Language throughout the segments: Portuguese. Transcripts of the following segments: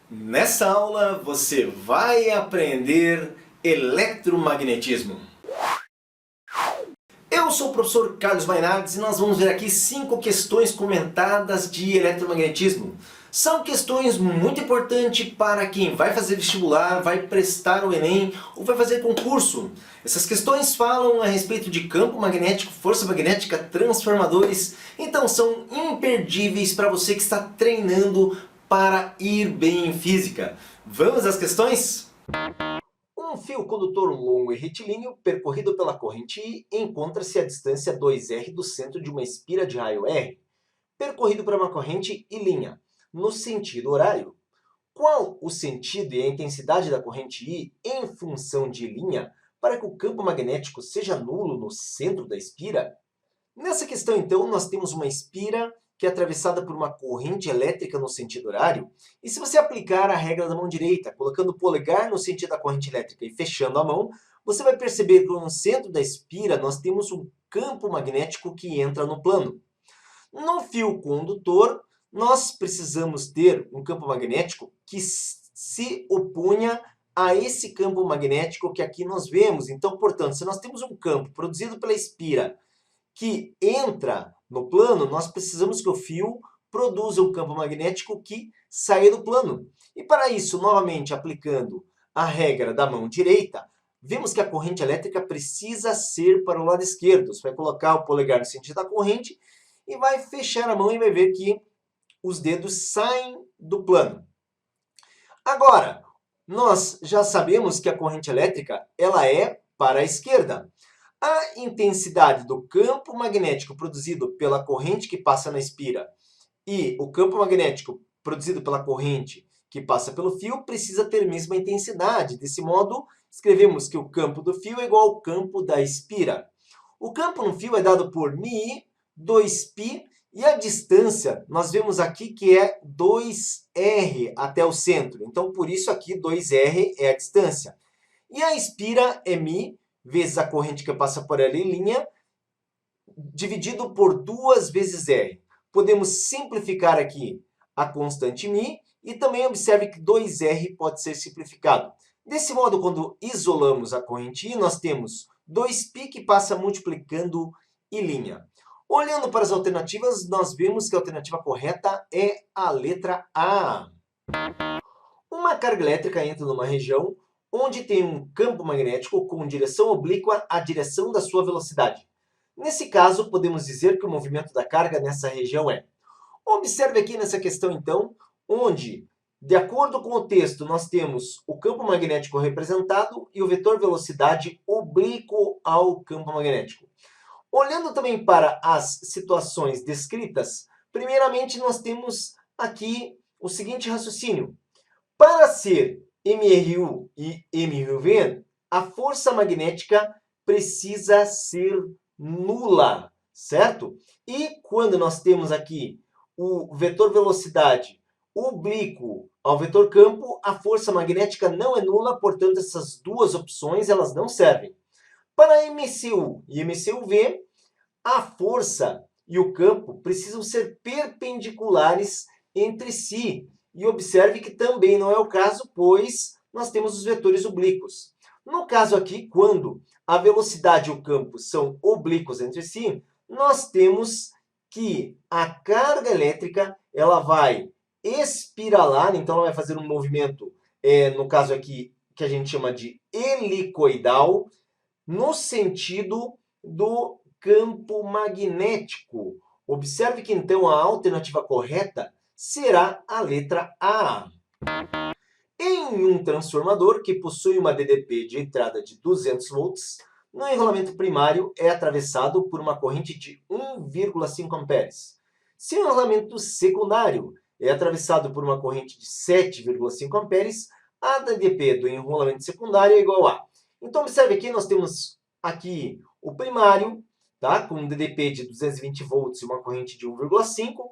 Nessa aula você vai aprender eletromagnetismo. Eu sou o professor Carlos Mainardes e nós vamos ver aqui 5 questões comentadas de eletromagnetismo. São questões muito importantes para quem vai fazer vestibular, vai prestar o Enem ou vai fazer concurso. Essas questões falam a respeito de campo magnético, força magnética, transformadores. Então são imperdíveis para você que está treinando para ir bem em física. Vamos às questões? Um fio condutor longo e retilíneo, percorrido pela corrente I, encontra-se à distância 2r do centro de uma espira de raio R, percorrido por uma corrente I', no sentido horário. Qual o sentido e a intensidade da corrente I em função de I' para que o campo magnético seja nulo no centro da espira? Nessa questão, então, nós temos uma espira que é atravessada por uma corrente elétrica no sentido horário, e se você aplicar a regra da mão direita, colocando o polegar no sentido da corrente elétrica e fechando a mão, você vai perceber que no centro da espira nós temos um campo magnético que entra no plano. No fio condutor, nós precisamos ter um campo magnético que se oponha a esse campo magnético que aqui nós vemos. Então, portanto, se nós temos um campo produzido pela espira que entra no plano, nós precisamos que o fio produza um campo magnético que saia do plano. E para isso, novamente aplicando a regra da mão direita, vemos que a corrente elétrica precisa ser para o lado esquerdo. Você vai colocar o polegar no sentido da corrente e vai fechar a mão e vai ver que os dedos saem do plano. Agora, nós já sabemos que a corrente elétrica ela é para a esquerda. A intensidade do campo magnético produzido pela corrente que passa na espira e o campo magnético produzido pela corrente que passa pelo fio precisa ter a mesma intensidade. Desse modo, escrevemos que o campo do fio é igual ao campo da espira. O campo no fio é dado por μi, 2π, e a distância, nós vemos aqui que é 2r até o centro. Então, por isso aqui 2r é a distância. E a espira é μ vezes a corrente que passa por ela em linha, dividido por 2 vezes r. Podemos simplificar aqui a constante μ e também observe que 2r pode ser simplificado. Desse modo, quando isolamos a corrente I, nós temos 2π que passa multiplicando I'. Olhando para as alternativas, nós vemos que a alternativa correta é a letra A. Uma carga elétrica entra numa região onde tem um campo magnético com direção oblíqua à direção da sua velocidade. Nesse caso, podemos dizer que o movimento da carga nessa região é. Observe aqui nessa questão, então, onde, de acordo com o texto, nós temos o campo magnético representado e o vetor velocidade oblíquo ao campo magnético. Olhando também para as situações descritas, primeiramente nós temos aqui o seguinte raciocínio. Para ser MRU e MRV, a força magnética precisa ser nula, certo? E quando nós temos aqui o vetor velocidade oblíquo ao vetor campo, a força magnética não é nula, portanto, essas duas opções elas não servem. Para MCU e MCUV, a força e o campo precisam ser perpendiculares entre si. E observe que também não é o caso, pois nós temos os vetores oblíquos. No caso aqui, quando a velocidade e o campo são oblíquos entre si, nós temos que a carga elétrica ela vai espiralar, então ela vai fazer um movimento, no caso aqui, que a gente chama de helicoidal, no sentido do campo magnético. Observe que então a alternativa correta será a letra A. Em um transformador que possui uma DDP de entrada de 200 volts, no enrolamento primário é atravessado por uma corrente de 1,5 amperes. Se o enrolamento secundário é atravessado por uma corrente de 7,5 amperes, a DDP do enrolamento secundário é igual a. Então, observe aqui, nós temos aqui o primário, tá? Com um DDP de 220 volts e uma corrente de 1,5,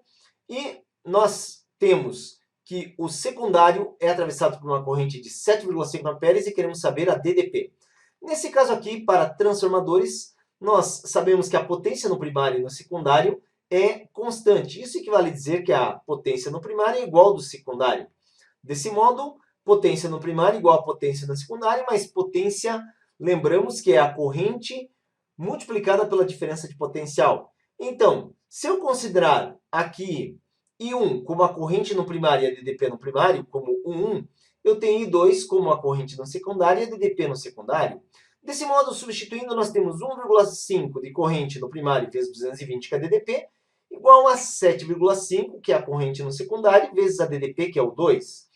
e nós temos que o secundário é atravessado por uma corrente de 7,5 amperes e queremos saber a DDP. Nesse caso aqui, para transformadores, nós sabemos que a potência no primário e no secundário é constante. Isso equivale a dizer que a potência no primário é igual ao do secundário. Desse modo, potência no primário igual a potência na secundária, mas potência, lembramos que é a corrente multiplicada pela diferença de potencial. Então, se eu considerar aqui I1 como a corrente no primário e a DDP no primário, como 1, eu tenho I2 como a corrente no secundário e a DDP no secundário. Desse modo, substituindo, nós temos 1,5 de corrente no primário vezes 220, que é a DDP, igual a 7,5, que é a corrente no secundário, vezes a DDP, que é o 2.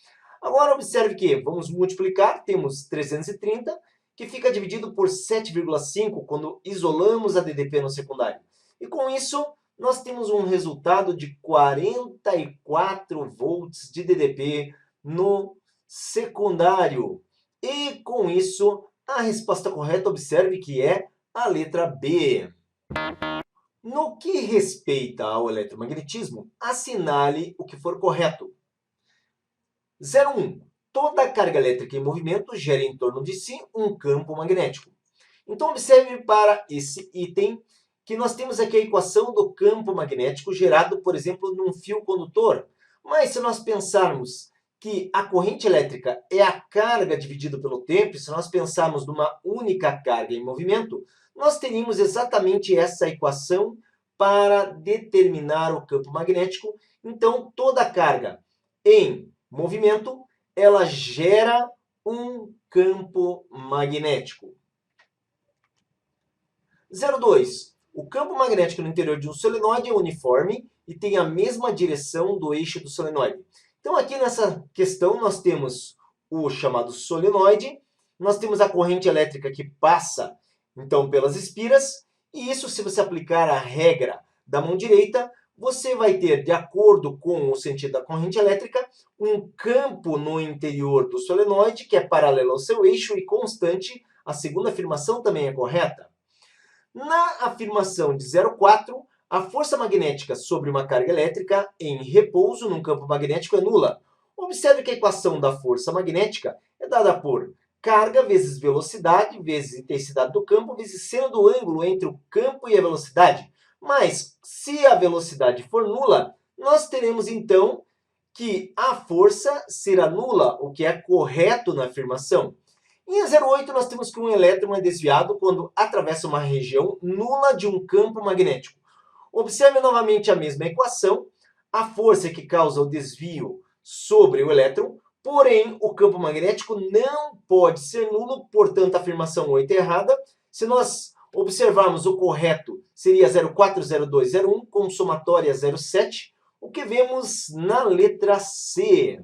Agora, observe que vamos multiplicar, temos 330, que fica dividido por 7,5 quando isolamos a DDP no secundário. E com isso, nós temos um resultado de 44 volts de DDP no secundário. E com isso, a resposta correta, observe que é a letra B. No que respeita ao eletromagnetismo, assinale o que for correto. 01. Toda carga elétrica em movimento gera em torno de si um campo magnético. Então, observe para esse item que nós temos aqui a equação do campo magnético gerado, por exemplo, num fio condutor. Mas se nós pensarmos que a corrente elétrica é a carga dividido pelo tempo, e se nós pensarmos numa única carga em movimento, nós teríamos exatamente essa equação para determinar o campo magnético. Então, toda carga em movimento, ela gera um campo magnético. 02. O campo magnético no interior de um solenoide é uniforme e tem a mesma direção do eixo do solenoide. Então, aqui nessa questão, nós temos o chamado solenoide, nós temos a corrente elétrica que passa, então, pelas espiras, e isso, se você aplicar a regra da mão direita, você vai ter, de acordo com o sentido da corrente elétrica, um campo no interior do solenoide, que é paralelo ao seu eixo e constante. A segunda afirmação também é correta. Na afirmação de 04, a força magnética sobre uma carga elétrica em repouso num campo magnético é nula. Observe que a equação da força magnética é dada por carga vezes velocidade vezes intensidade do campo vezes seno do ângulo entre o campo e a velocidade. Mas, se a velocidade for nula, nós teremos então que a força será nula, o que é correto na afirmação. Em 08, nós temos que um elétron é desviado quando atravessa uma região nula de um campo magnético. Observe novamente a mesma equação, a força que causa o desvio sobre o elétron, porém o campo magnético não pode ser nulo, portanto a afirmação 8 é errada. Se nós observarmos o correto, seria 040201 com somatória 07, o que vemos na letra C.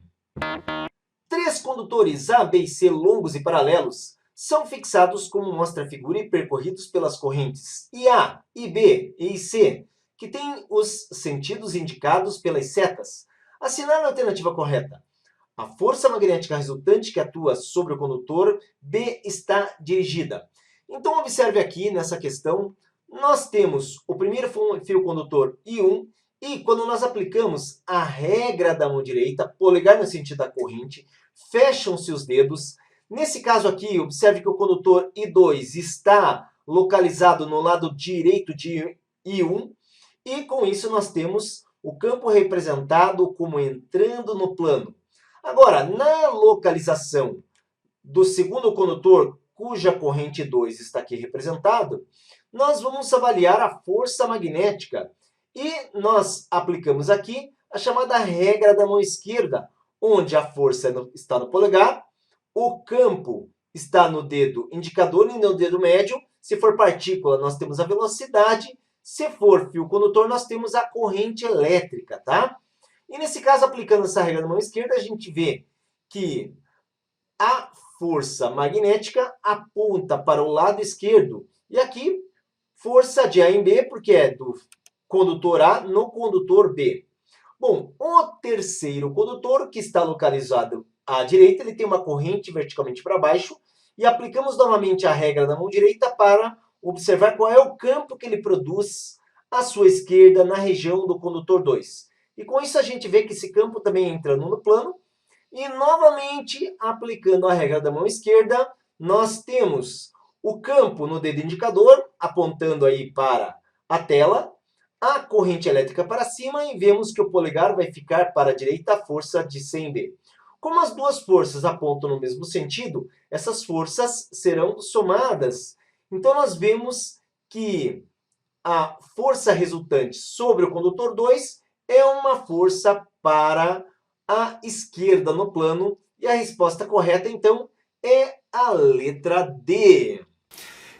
3 condutores A, B e C longos e paralelos são fixados como mostra a figura e percorridos pelas correntes IA, IB e IC, que têm os sentidos indicados pelas setas. Assinale a alternativa correta. A força magnética resultante que atua sobre o condutor B está dirigida. Então, observe aqui nessa questão, nós temos o primeiro fio condutor I1, e quando nós aplicamos a regra da mão direita, polegar no sentido da corrente, fecham-se os dedos. Nesse caso aqui, observe que o condutor I2 está localizado no lado direito de I1, e com isso nós temos o campo representado como entrando no plano. Agora, na localização do segundo condutor, cuja corrente 2 está aqui representado, nós vamos avaliar a força magnética. E nós aplicamos aqui a chamada regra da mão esquerda, onde a força está no polegar, o campo está no dedo indicador e no dedo médio. Se for partícula, nós temos a velocidade. Se for fio condutor, nós temos a corrente elétrica, tá? E nesse caso, aplicando essa regra da mão esquerda, a gente vê que a força magnética aponta para o lado esquerdo. E aqui, força de A em B, porque é do condutor A no condutor B. Bom, o terceiro condutor, que está localizado à direita, ele tem uma corrente verticalmente para baixo. E aplicamos novamente a regra da mão direita para observar qual é o campo que ele produz à sua esquerda na região do condutor 2. E com isso a gente vê que esse campo também entrando no plano. E novamente, aplicando a regra da mão esquerda, nós temos o campo no dedo indicador, apontando aí para a tela, a corrente elétrica para cima, e vemos que o polegar vai ficar para a direita, a força de C em B. Como as duas forças apontam no mesmo sentido, essas forças serão somadas. Então nós vemos que a força resultante sobre o condutor 2 é uma força para a esquerda no plano. E a resposta correta, então, é a letra D.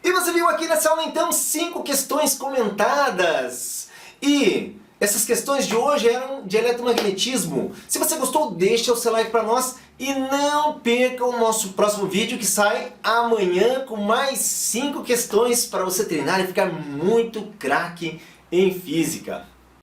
E você viu aqui nessa aula, então, 5 questões comentadas. E essas questões de hoje eram de eletromagnetismo. Se você gostou, deixa o seu like para nós. E não perca o nosso próximo vídeo que sai amanhã com mais 5 questões para você treinar e ficar muito craque em física.